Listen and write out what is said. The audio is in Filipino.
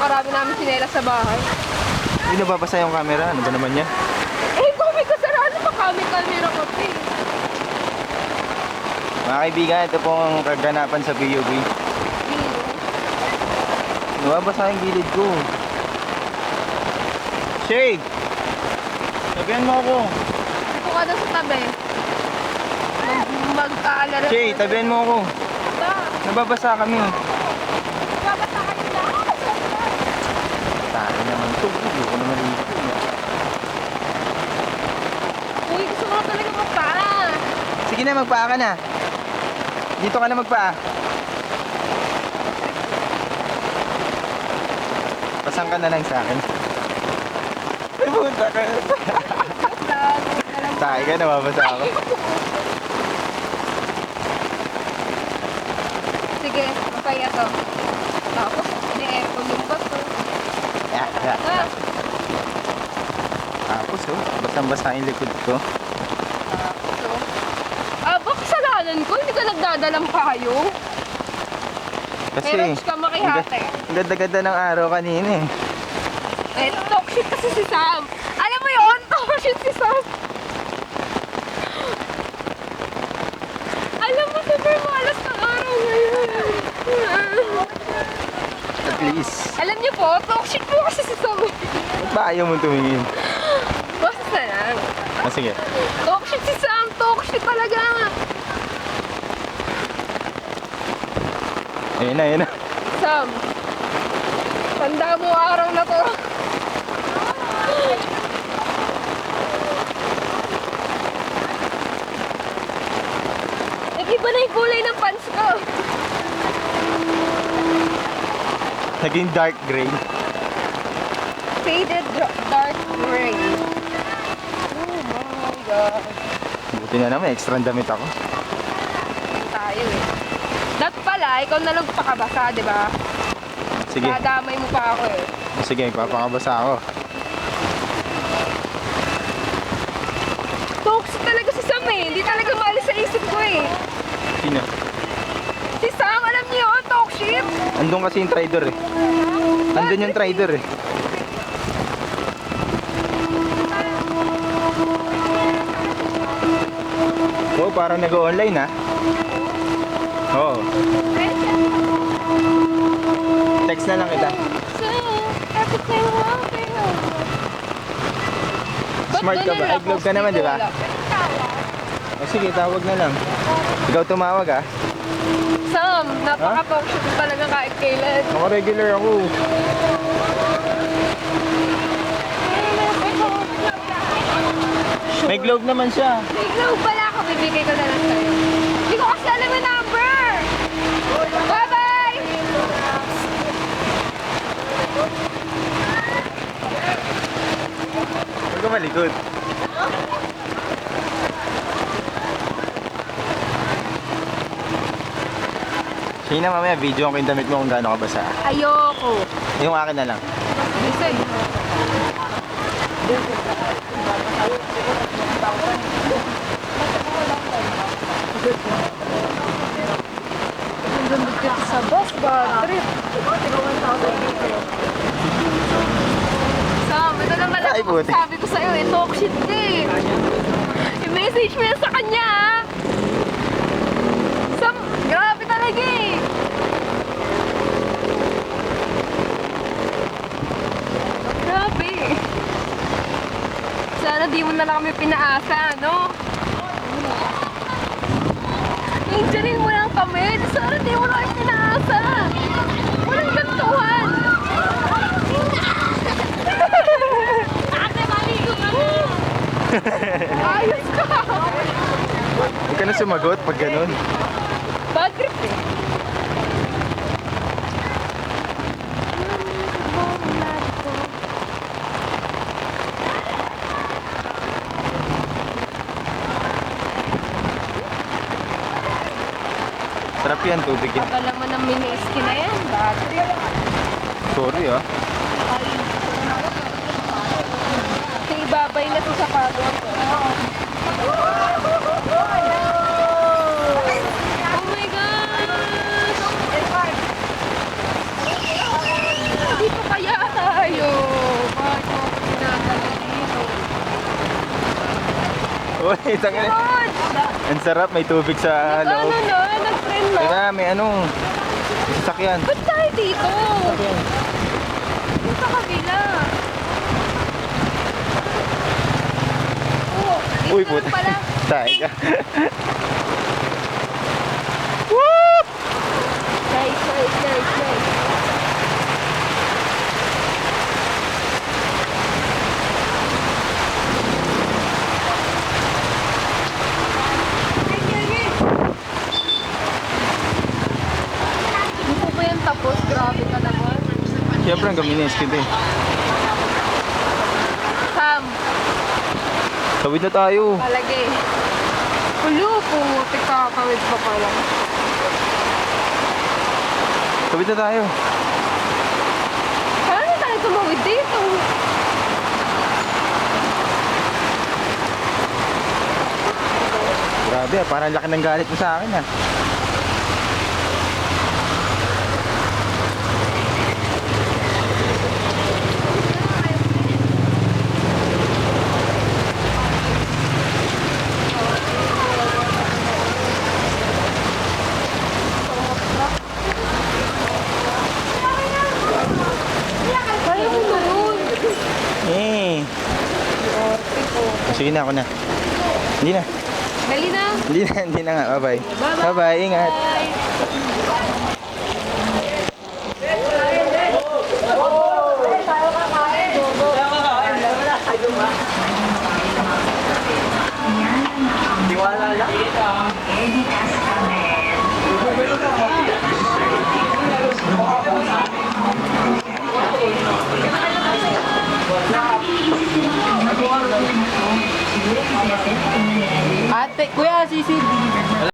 napakarami namin sinela sa bahay. Hindi nababasa yung camera. Ano ba naman yan? Eh, kung may kasaraan pa kami, kamera ko, Mga kaibigan, ito pong kaganapan sa PUB. Nababasa yung gilid ko. Shade! Tabihan mo ako. Dito ka na sa tabi. Mag-aalala. Shade, tabihan mo ako. Ba? Nababasa kami. Babasa ka nila. Tayo naman ito. Hindi ko naman dito. Uy, gusto mo talaga magpaa. Sige na, magpaa ka na. Dito ka na magpaa. Pasang ka na lang sa akin. Ay, punta ka. Tayo ka, nababasa ako. Sige, masaya to. Tapos, hindi aircon yung bato. Tapos oh, basang-basa yung likod ko. Baka kasalanan ko, hindi ka nagdadalang payo. Kasi, Meron ka makihate. ang ganda-ganda ng araw kanina eh. Eh, talk shit kasi si Sam. Alam mo yun, talk shit si Sam. Alam mo, super malas ng araw ngayon. At least. Alam niyo po, talk shit po kasi si Sam. Ba ayaw mo tumingin? Basta na lang. Sige. Talk shit si Sam, talk shit talaga. Ayun na, ayun na. Sam, tanda mo araw na to. Nag-iba na yung kulay ng pants ko. Naging dark gray. Faded dark gray. Oh my God. Buti na naman, extra damit ako. Yan tayo eh. Dapat pala, ikaw na lang pakabasa, di ba? Sige, Dadamay mo pa ako eh. sige, papakabasa ako. Toxic talaga si Sam eh. Hindi talaga maalis sa isip ko eh. Sino? Si Sam, alam niyo yun, toxic. Andun kasi yung trader eh. Andun yung trader eh. Oh, parang nag-online ah. Oo. Text na lang kita. Smart ka ba? Ay, globe ka naman, di ba? O sige, tawag na lang. Ikaw tumawag ah. Sam, napaka-toxic mo talaga kahit kailan. Naka-regular ako. May globe naman siya. Ikaw pala ako, bibigay ko na lang sa'yo. Hindi ko kasi alam yung number. Bye-bye! Huwag ka malikot. Sige na mamaya, video ko yung damit mo kung gaano kabasa. Ayoko. Yung akin na lang. Isa eh. Nandun dito sa bus, bad trip. Sam, ito naman Ay, ako buti. sabi ko sa'yo eh, talk shit ka eh. I-message mo yan sa kanya ah. Sam, grabe talaga eh. Grabe. Sana di mo na lang kami pinaasa, no? Injurin mo lang kami. Sana di mo na kami pinaasa. Walang gantuhan. Ate, maligo ka na. Ayos ka. Huwag ka na sumagot pag ganun. Bad trip eh. Sarap yan, tubig yan. Tagal naman ng mini-ski na yan. Bad trip. Sorry ah. Sa ibabay na to sa pagod. Oh my gosh! Dito kayo Isang Rod! Ang sarap, may tubig sa Ano loob. na? Nag-friend na? Teka, may ano. Sasakyan. Ba't tayo dito? Sasakyan. Yung sa kabila. Oo, dito Uy, lang puta. pala. Tayo ka. Nice. Hindi po ba yan tapos? Grabe ka naman. Siyempre, ang gaminis kita eh. Sam, Tawid na tayo. palagay. Ulo po, kakawid pa pala. Tawid na tayo. Paano tayo tumawid dito? Grabe ah, parang laki ng galit mo sa akin ah. Kaya mo na yun. Eh. Sige na, ako na. Hindi na. Dali na. Hindi na nga. Bye-bye. Bye-bye. Bye-bye, ingat. Bye. Ate, kuya, si Sid.